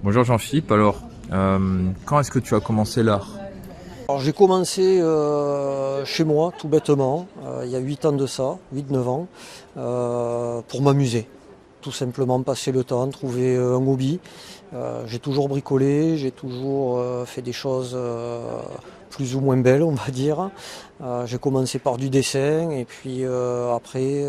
Bonjour Jean-Philippe, alors quand est-ce que tu as commencé l'art? Alors j'ai commencé chez moi tout bêtement, il y a 8 ans de ça, 8-9 ans, pour m'amuser. Tout simplement passer le temps, trouver un hobby. J'ai toujours bricolé, j'ai toujours fait des choses plus ou moins belles, on va dire. J'ai commencé par du dessin et puis après,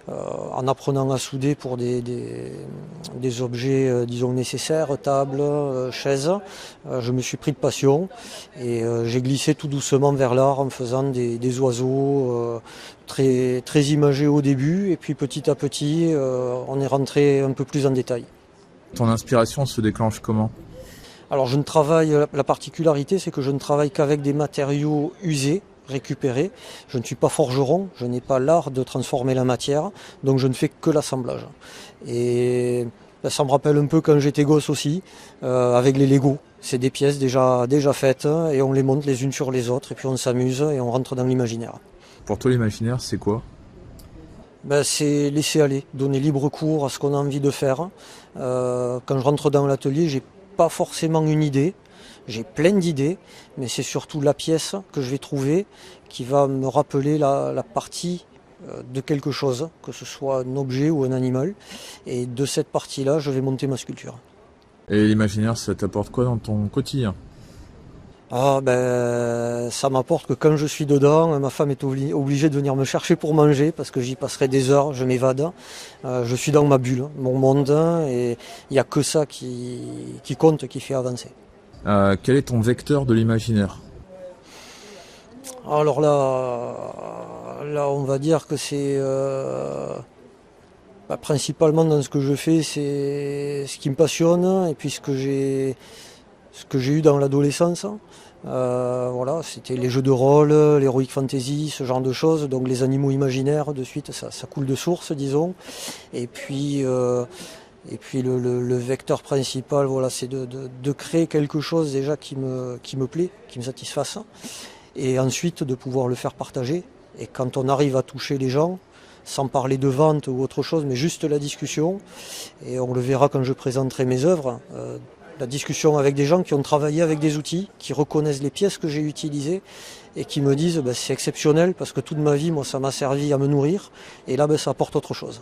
en apprenant à souder pour des objets, disons, nécessaires, tables, chaises, je me suis pris de passion et j'ai glissé tout doucement vers l'art en faisant des oiseaux très imagés au début et puis petit à petit, on est rentré un peu plus en détail. Ton inspiration se déclenche comment? Alors je ne travaille, la particularité c'est que je ne travaille qu'avec des matériaux usés, récupérés. Je ne suis pas forgeron, je n'ai pas l'art de transformer la matière, donc je ne fais que l'assemblage. Et ça me rappelle un peu quand j'étais gosse aussi, avec les Lego. C'est des pièces déjà faites et on les monte les unes sur les autres et puis on s'amuse et on rentre dans l'imaginaire. Pour toi l'imaginaire c'est quoi? C'est laisser aller, donner libre cours à ce qu'on a envie de faire. Quand je rentre dans l'atelier, j'ai pas forcément une idée, j'ai plein d'idées, mais c'est surtout la pièce que je vais trouver qui va me rappeler la partie de quelque chose, que ce soit un objet ou un animal. Et de cette partie-là, je vais monter ma sculpture. Et l'imaginaire ça t'apporte quoi dans ton quotidien? Ça m'apporte que quand je suis dedans, ma femme est obligée de venir me chercher pour manger parce que j'y passerai des heures, je m'évade. Je suis dans ma bulle, mon monde, et il n'y a que ça qui compte, qui fait avancer. Quel est ton vecteur de l'imaginaire? Alors là, on va dire que c'est principalement dans ce que je fais, c'est ce qui me passionne et puis ce que j'ai eu dans l'adolescence. Voilà, c'était les jeux de rôle, l'heroic fantasy, ce genre de choses. Donc les animaux imaginaires, de suite, ça coule de source, disons. Et puis, le vecteur principal, voilà, c'est de créer quelque chose déjà qui me plaît, qui me satisfasse. Et ensuite de pouvoir le faire partager. Et quand on arrive à toucher les gens, sans parler de vente ou autre chose, mais juste la discussion, et on le verra quand je présenterai mes œuvres, la discussion avec des gens qui ont travaillé avec des outils, qui reconnaissent les pièces que j'ai utilisées et qui me disent c'est exceptionnel parce que toute ma vie, moi, ça m'a servi à me nourrir et là, ça apporte autre chose.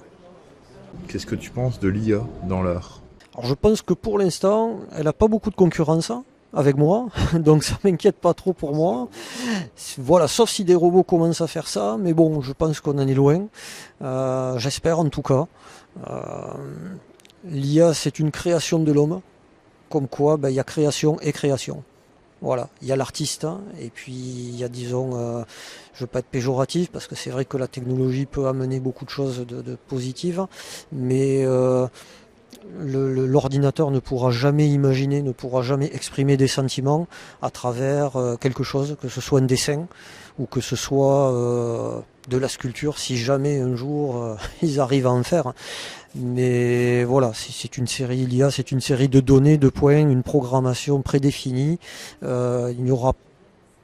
Qu'est-ce que tu penses de l'IA dans l'art? Alors je pense que pour l'instant, elle n'a pas beaucoup de concurrence avec moi, donc ça m'inquiète pas trop pour moi. Voilà, sauf si des robots commencent à faire ça, mais bon, je pense qu'on en est loin. J'espère en tout cas. L'IA, c'est une création de l'homme. Comme quoi, il y a création et création. Voilà, il y a l'artiste, et puis il y a, disons, je ne veux pas être péjoratif, parce que c'est vrai que la technologie peut amener beaucoup de choses de positives, mais l'ordinateur ne pourra jamais imaginer, ne pourra jamais exprimer des sentiments à travers quelque chose, que ce soit un dessin ou que ce soit de la sculpture, si jamais un jour ils arrivent à en faire. Mais voilà, c'est une série l'IA, c'est une série de données, de points, une programmation prédéfinie. Il n'y aura,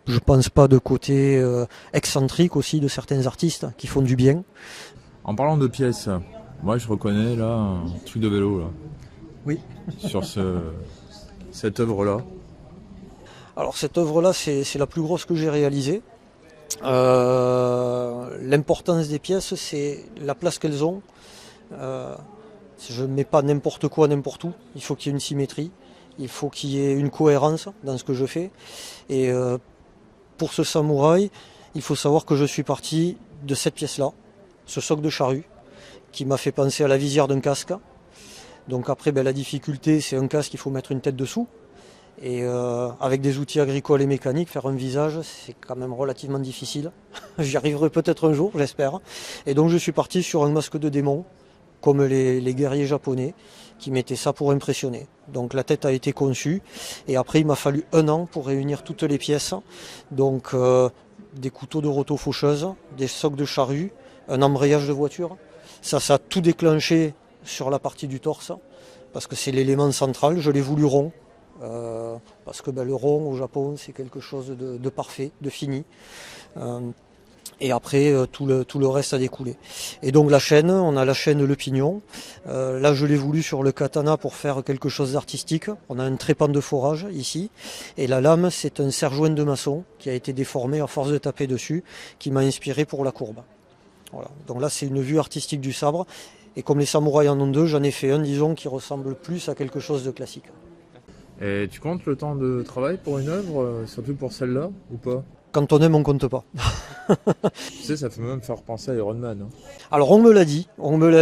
je pense pas, de côté excentrique aussi de certains artistes qui font du bien. En parlant de pièces, moi je reconnais là un truc de vélo là, Oui. sur cette œuvre-là. Alors cette œuvre-là, c'est la plus grosse que j'ai réalisée. L'importance des pièces, c'est la place qu'elles ont. Je ne mets pas n'importe quoi n'importe où. Il faut qu'il y ait une symétrie. Il faut qu'il y ait une cohérence dans ce que je fais. Et pour ce samouraï, il faut savoir que je suis parti de cette pièce-là, ce soc de charrue, qui m'a fait penser à la visière d'un casque. Donc après, la difficulté, c'est un casque, il faut mettre une tête dessous. Et avec des outils agricoles et mécaniques, faire un visage, c'est quand même relativement difficile. J'y arriverai peut-être un jour, j'espère. Et donc je suis parti sur un masque de démon, comme les guerriers japonais, qui mettaient ça pour impressionner. Donc la tête a été conçue, et après il m'a fallu 1 an pour réunir toutes les pièces. Donc des couteaux de roto-faucheuse, des socs de charrue, un embrayage de voiture. Ça a tout déclenché sur la partie du torse, parce que c'est l'élément central, je l'ai voulu rond. Parce que le rond au Japon c'est quelque chose de parfait, de fini. Et après, tout le reste a découlé. Et donc la chaîne, on a la chaîne Le Pignon. Là, je l'ai voulu sur le katana pour faire quelque chose d'artistique. On a un trépan de forage ici. Et la lame, c'est un serre-joint de maçon qui a été déformé à force de taper dessus, qui m'a inspiré pour la courbe. Voilà. Donc là, c'est une vue artistique du sabre. Et comme les samouraïs en ont deux, j'en ai fait un, disons, qui ressemble plus à quelque chose de classique. Et tu comptes le temps de travail pour une œuvre, surtout pour celle-là, ou pas? Quand on aime, on compte pas. Tu sais, ça peut même faire penser à Iron Man. Hein. Alors on me l'a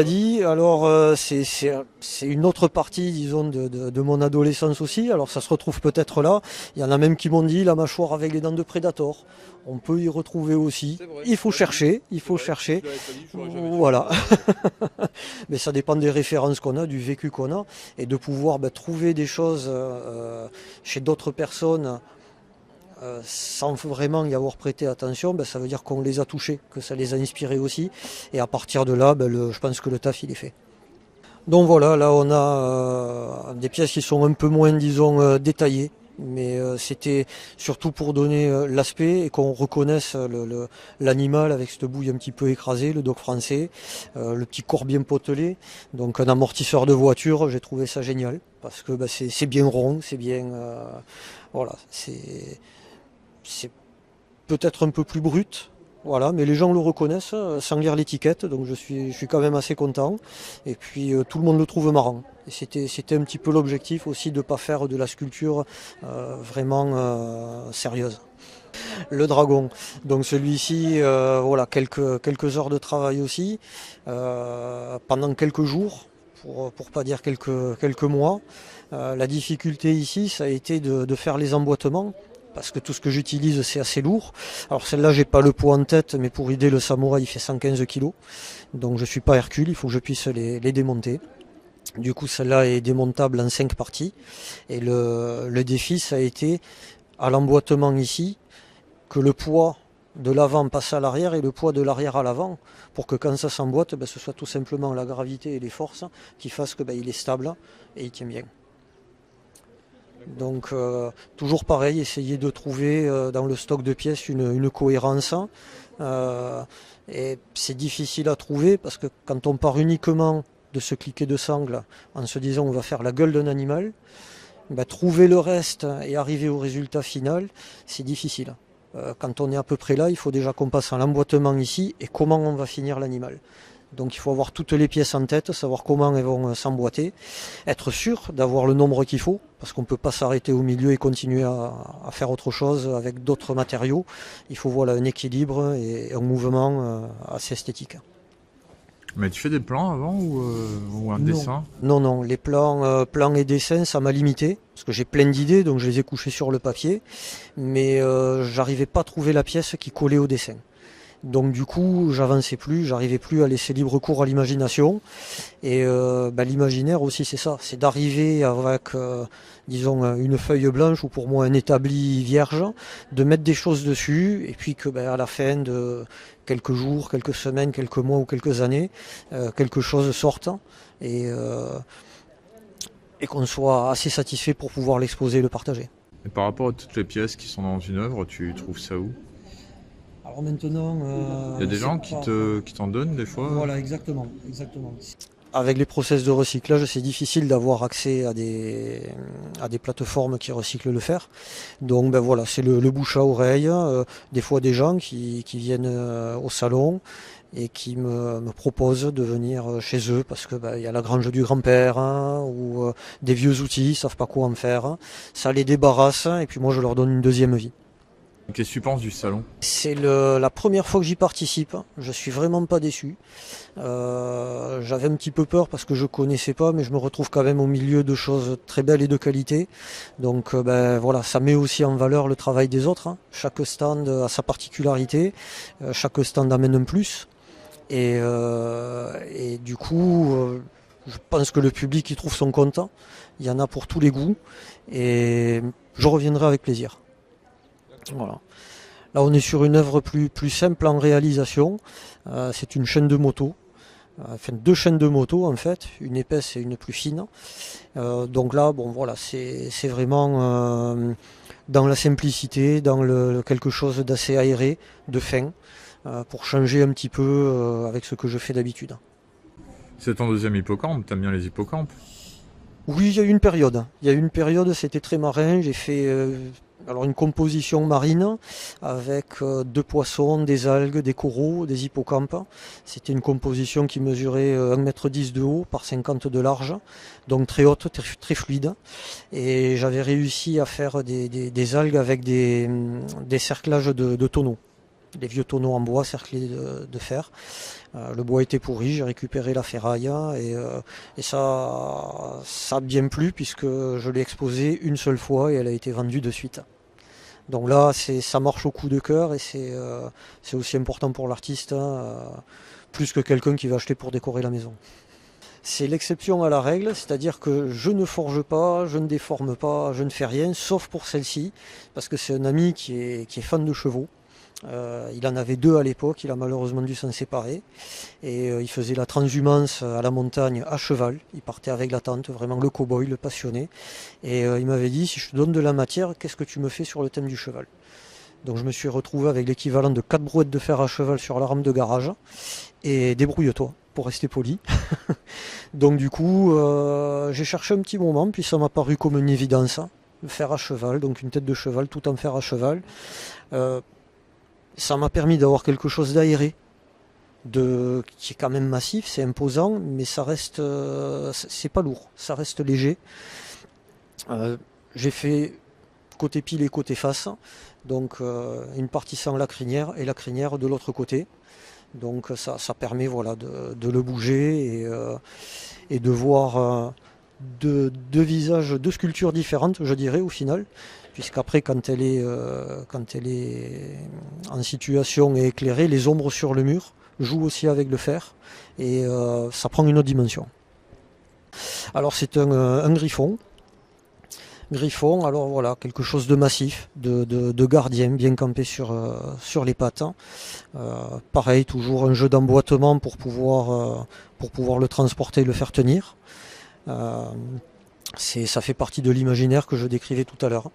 dit. Alors c'est une autre partie, disons, de mon adolescence aussi. Alors ça se retrouve peut-être là. Il y en a même qui m'ont dit la mâchoire avec les dents de Predator. On peut y retrouver aussi. Il faut chercher, Voilà. Mais ça dépend des références qu'on a, du vécu qu'on a, et de pouvoir trouver des choses chez d'autres personnes. Sans vraiment y avoir prêté attention, ça veut dire qu'on les a touchés, que ça les a inspirés aussi. Et à partir de là, je pense que le taf il est fait. Donc voilà, là on a des pièces qui sont un peu moins, disons, détaillées. Mais c'était surtout pour donner l'aspect et qu'on reconnaisse l'animal avec cette bouille un petit peu écrasée, le dogue français, le petit corps bien potelé. Donc un amortisseur de voiture, j'ai trouvé ça génial. Parce que c'est bien rond, c'est bien... voilà, c'est peut-être un peu plus brut, voilà, mais les gens le reconnaissent sans lire l'étiquette, donc je suis quand même assez content. Et puis tout le monde le trouve marrant. Et c'était un petit peu l'objectif aussi de ne pas faire de la sculpture vraiment sérieuse. Le dragon, donc celui-ci, voilà, quelques heures de travail aussi, pendant quelques jours, pour pas dire quelques mois. La difficulté ici, ça a été de faire les emboîtements, parce que tout ce que j'utilise c'est assez lourd. Alors celle-là j'ai pas le poids en tête, mais pour aider le samouraï il fait 115 kg. Donc je suis pas Hercule, il faut que je puisse les démonter. Du coup celle-là est démontable en 5 parties. Et le défi ça a été à l'emboîtement ici, que le poids de l'avant passe à l'arrière et le poids de l'arrière à l'avant, pour que quand ça s'emboîte, ce soit tout simplement la gravité et les forces qui fassent que il est stable et il tient bien. Donc toujours pareil, essayer de trouver dans le stock de pièces une cohérence. Et c'est difficile à trouver parce que quand on part uniquement de ce cliquet de sangle en se disant on va faire la gueule d'un animal, trouver le reste et arriver au résultat final, c'est difficile. Quand on est à peu près là, il faut déjà qu'on passe à l'emboîtement ici et comment on va finir l'animal. Donc il faut avoir toutes les pièces en tête, savoir comment elles vont s'emboîter, être sûr d'avoir le nombre qu'il faut, parce qu'on ne peut pas s'arrêter au milieu et continuer à faire autre chose avec d'autres matériaux. Il faut un équilibre et un mouvement assez esthétique. Mais tu fais des plans avant ou un dessin? Non, les plans et dessins, ça m'a limité, parce que j'ai plein d'idées, donc je les ai couchées sur le papier, mais j'arrivais pas à trouver la pièce qui collait au dessin. Donc du coup, j'avançais plus, j'arrivais plus à laisser libre cours à l'imagination. Et l'imaginaire aussi, c'est ça, c'est d'arriver avec, disons, une feuille blanche ou pour moi un établi vierge, de mettre des choses dessus, et puis que à la fin de quelques jours, quelques semaines, quelques mois ou quelques années, quelque chose sorte et qu'on soit assez satisfait pour pouvoir l'exposer et le partager. Et par rapport à toutes les pièces qui sont dans une œuvre, tu trouves ça où? Alors maintenant, il y a des gens qui t'en donnent des fois? Voilà, exactement. Avec les process de recyclage, c'est difficile d'avoir accès à des plateformes qui recyclent le fer. Donc voilà, c'est le bouche à oreille. Des fois des gens qui viennent au salon et qui me proposent de venir chez eux parce que il y a la grange du grand-père ou des vieux outils, ils savent pas quoi en faire. Ça les débarrasse et puis moi je leur donne une deuxième vie. Qu'est-ce que tu penses du salon? C'est la première fois que j'y participe, je suis vraiment pas déçu. J'avais un petit peu peur parce que je connaissais pas, mais je me retrouve quand même au milieu de choses très belles et de qualité. Donc voilà, ça met aussi en valeur le travail des autres. Chaque stand a sa particularité, chaque stand amène un plus. Et du coup, je pense que le public y trouve son compte. Il y en a pour tous les goûts et je reviendrai avec plaisir. Voilà. Là on est sur une œuvre plus simple en réalisation, c'est une chaîne de moto, enfin deux chaînes de moto en fait, une épaisse et une plus fine. Donc là voilà, c'est vraiment dans la simplicité, dans quelque chose d'assez aéré, de fin. pour changer un petit peu avec ce que je fais d'habitude. C'est ton deuxième hippocampe, t'aimes bien les hippocampes? Oui, il y a eu une période. Il y a eu une période, c'était très marin. J'ai fait alors une composition marine avec 2 poissons, des algues, des coraux, des hippocampes. C'était une composition qui mesurait 1,10 m de haut par 50 de large, donc très haute, très fluide. Et j'avais réussi à faire des algues avec des cerclages de tonneaux. Des vieux tonneaux en bois cerclés de fer. Le bois était pourri, j'ai récupéré la ferraille et ça a bien plu puisque je l'ai exposée une seule fois et elle a été vendue de suite. Donc là, ça marche au coup de cœur et c'est aussi important pour l'artiste, plus que quelqu'un qui va acheter pour décorer la maison. C'est l'exception à la règle, c'est-à-dire que je ne forge pas, je ne déforme pas, je ne fais rien, sauf pour celle-ci, parce que c'est un ami qui est fan de chevaux. Il en avait 2 à l'époque, il a malheureusement dû s'en séparer et il faisait la transhumance à la montagne à cheval, il partait avec la tente, vraiment le cow-boy, le passionné, et il m'avait dit si je te donne de la matière, qu'est-ce que tu me fais sur le thème du cheval? Donc je me suis retrouvé avec l'équivalent de 4 brouettes de fer à cheval sur la rampe de garage et débrouille-toi pour rester poli. Donc du coup j'ai cherché un petit moment, puis ça m'a paru comme une évidence, le fer à cheval, donc une tête de cheval tout en fer à cheval. Ça m'a permis d'avoir quelque chose d'aéré, qui est quand même massif, c'est imposant, mais ça reste, c'est pas lourd, ça reste léger. J'ai fait côté pile et côté face, donc une partie sans la crinière et la crinière de l'autre côté. Donc ça permet voilà, de le bouger et de voir deux visages, 2 sculptures différentes, je dirais, au final. Puisqu'après, quand elle est en situation et éclairée, les ombres sur le mur jouent aussi avec le fer et ça prend une autre dimension. Alors c'est un griffon. Griffon, alors voilà, quelque chose de massif, de gardien, bien campé sur les pattes. Pareil, toujours un jeu d'emboîtement pour pouvoir le transporter et le faire tenir. Ça fait partie de l'imaginaire que je décrivais tout à l'heure.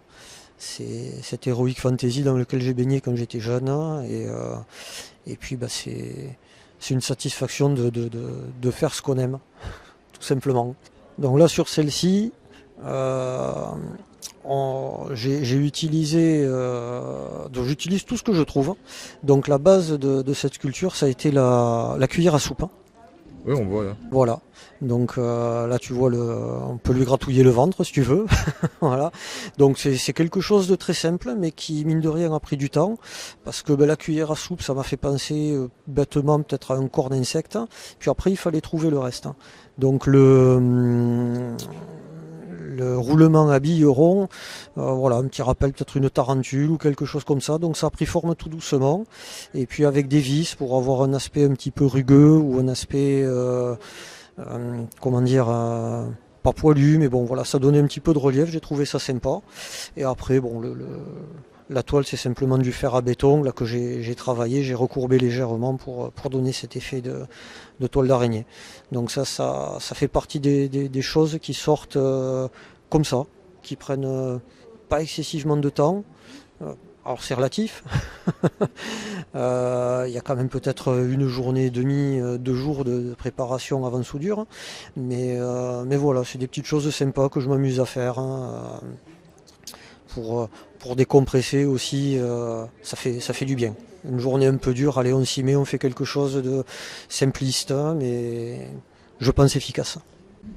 C'est cette héroïque fantasy dans laquelle j'ai baigné quand j'étais jeune et puis c'est une satisfaction de faire ce qu'on aime, tout simplement. Donc là sur celle-ci, j'ai utilisé, donc j'utilise tout ce que je trouve. Donc la base de cette sculpture, ça a été la cuillère à soupe. Oui, on voit là. Voilà. Donc là tu vois on peut lui gratouiller le ventre si tu veux. Voilà. Donc c'est quelque chose de très simple mais qui mine de rien a pris du temps parce que la cuillère à soupe ça m'a fait penser bêtement peut-être à un corps d'insecte. Puis après il fallait trouver le reste. Donc le roulement à billes rond, voilà, un petit rappel, peut-être une tarentule ou quelque chose comme ça. Donc ça a pris forme tout doucement. Et puis avec des vis pour avoir un aspect un petit peu rugueux ou un aspect, pas poilu, mais bon voilà, ça donnait un petit peu de relief. J'ai trouvé ça sympa. Et après, bon, la toile c'est simplement du fer à béton là que j'ai travaillé, j'ai recourbé légèrement pour donner cet effet de toile d'araignée. Donc ça fait partie des choses qui sortent comme ça, qui prennent pas excessivement de temps. Alors c'est relatif. Il y a quand même peut-être une journée et demie, 2 jours de préparation avant soudure. Mais voilà, c'est des petites choses sympas que je m'amuse à faire. Pour décompresser aussi, ça fait du bien. Une journée un peu dure, allez on s'y met, on fait quelque chose de simpliste, mais je pense efficace.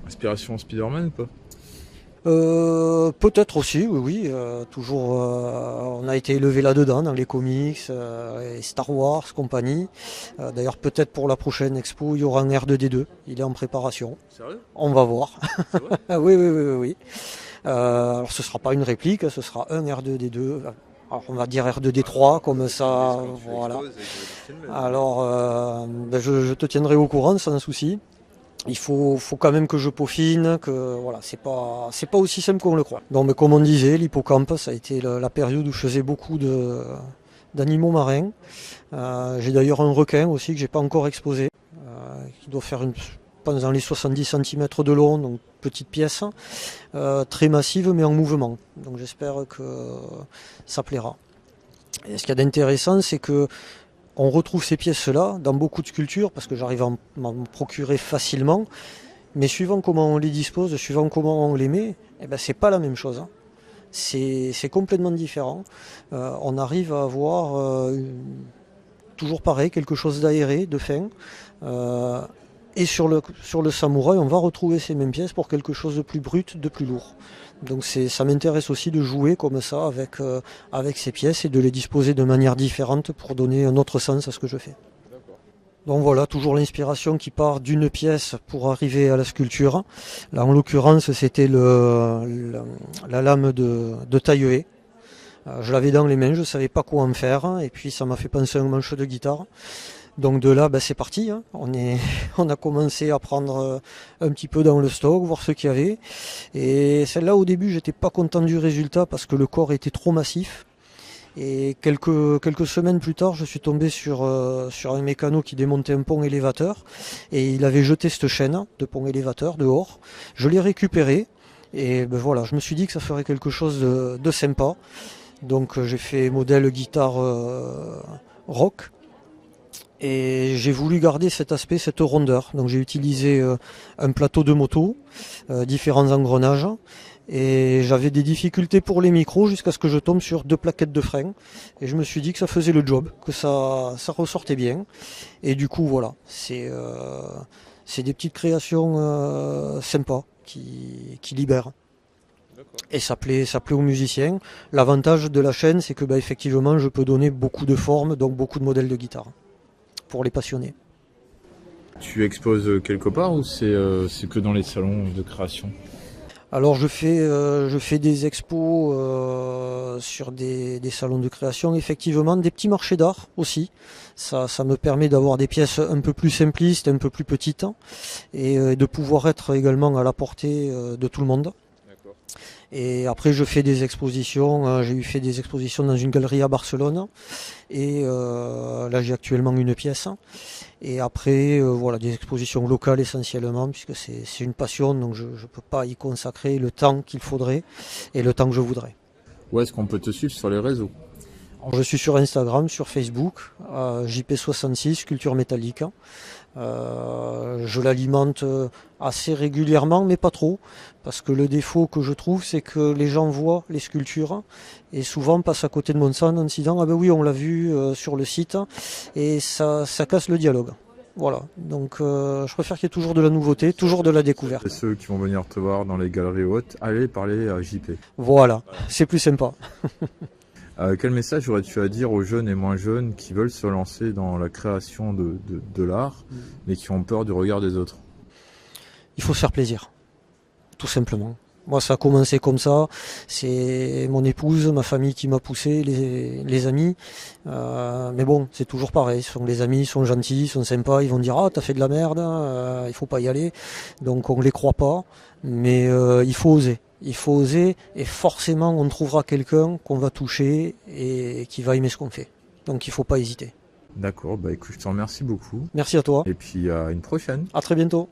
Inspiration Spider-Man ou pas? Peut-être aussi, oui, toujours on a été élevé là-dedans dans les comics, et Star Wars, compagnie. D'ailleurs peut-être pour la prochaine expo il y aura un R2D2, il est en préparation. Sérieux? On va voir. C'est vrai? Oui. Alors ce sera pas une réplique, ce sera un R2D2. Alors on va dire R2D3 comme ça, voilà. Alors je te tiendrai au courant sans souci. Il faut quand même que je peaufine, que voilà, c'est pas aussi simple qu'on le croit. Donc mais comme on disait, l'hippocampe, ça a été la période où je faisais beaucoup d'animaux marins. J'ai d'ailleurs un requin aussi que j'ai pas encore exposé, qui doit faire dans les 70 cm de long, donc petite pièce, très massive mais en mouvement. Donc j'espère que ça plaira. Et ce qu'il y a d'intéressant, c'est que On retrouve ces pièces-là dans beaucoup de sculptures parce que j'arrive à m'en procurer facilement. Mais suivant comment on les dispose, suivant comment on les met, eh ben, c'est pas la même chose, hein. C'est complètement différent. On arrive à avoir toujours pareil, quelque chose d'aéré, de fin. Et sur le samouraï, on va retrouver ces mêmes pièces pour quelque chose de plus brut, de plus lourd. Donc ça m'intéresse aussi de jouer comme ça avec ces pièces et de les disposer de manière différente pour donner un autre sens à ce que je fais. Donc voilà, toujours l'inspiration qui part d'une pièce pour arriver à la sculpture. Là, en l'occurrence, c'était la lame de taille-haie. Je l'avais dans les mains, je ne savais pas quoi en faire, et puis ça m'a fait penser à un manche de guitare. Donc de là, c'est parti, hein. On a commencé à prendre un petit peu dans le stock, voir ce qu'il y avait. Et celle-là, au début, j'étais pas content du résultat parce que le corps était trop massif. Et quelques semaines plus tard, je suis tombé sur un mécano qui démontait un pont élévateur. Et il avait jeté cette chaîne de pont élévateur dehors. Je l'ai récupéré. Et voilà, je me suis dit que ça ferait quelque chose de sympa. Donc j'ai fait modèle guitare rock. Et j'ai voulu garder cet aspect, cette rondeur. Donc j'ai utilisé un plateau de moto, différents engrenages. Et j'avais des difficultés pour les micros jusqu'à ce que je tombe sur 2 plaquettes de frein. Et je me suis dit que ça faisait le job, que ça ressortait bien. Et du coup, voilà, c'est des petites créations sympas qui libèrent. Et ça plaît aux musiciens. L'avantage de la chaîne, c'est que effectivement, je peux donner beaucoup de formes, donc beaucoup de modèles de guitare pour les passionnés. Tu exposes quelque part ou c'est que dans les salons de création? Alors je fais des expos sur des salons de création, effectivement, des petits marchés d'art aussi. Ça me permet d'avoir des pièces un peu plus simplistes, un peu plus petites, et de pouvoir être également à la portée de tout le monde. Et après je fais des expositions, j'ai fait des expositions dans une galerie à Barcelone, et là j'ai actuellement une pièce. Et après voilà, des expositions locales essentiellement, puisque c'est une passion, donc je ne peux pas y consacrer le temps qu'il faudrait et le temps que je voudrais. Où est-ce qu'on peut te suivre sur les réseaux? Je suis sur Instagram, sur Facebook, JP66, Sculpture Métallique. Je l'alimente assez régulièrement, mais pas trop, parce que le défaut que je trouve, c'est que les gens voient les sculptures et souvent passent à côté de mon stand en se disant « Ah ben oui, on l'a vu sur le site », et ça casse le dialogue. Voilà, donc je préfère qu'il y ait toujours de la nouveauté, toujours de la découverte. Et ceux qui vont venir te voir dans les galeries hautes, allez parler à JP. Voilà, c'est plus sympa. Quel message aurais-tu à dire aux jeunes et moins jeunes qui veulent se lancer dans la création de l'art, mais qui ont peur du regard des autres? Il faut se faire plaisir, tout simplement. Moi, ça a commencé comme ça. C'est mon épouse, ma famille qui m'a poussé, les amis. Mais bon, c'est toujours pareil. Les amis, ils sont gentils, ils sont sympas. Ils vont dire « Ah, t'as fait de la merde, il faut pas y aller ». Donc, on ne les croit pas. Mais il faut oser. Il faut oser et forcément, on trouvera quelqu'un qu'on va toucher et qui va aimer ce qu'on fait. Donc, il ne faut pas hésiter. D'accord, écoute, je te remercie beaucoup. Merci à toi. Et puis à une prochaine. À très bientôt.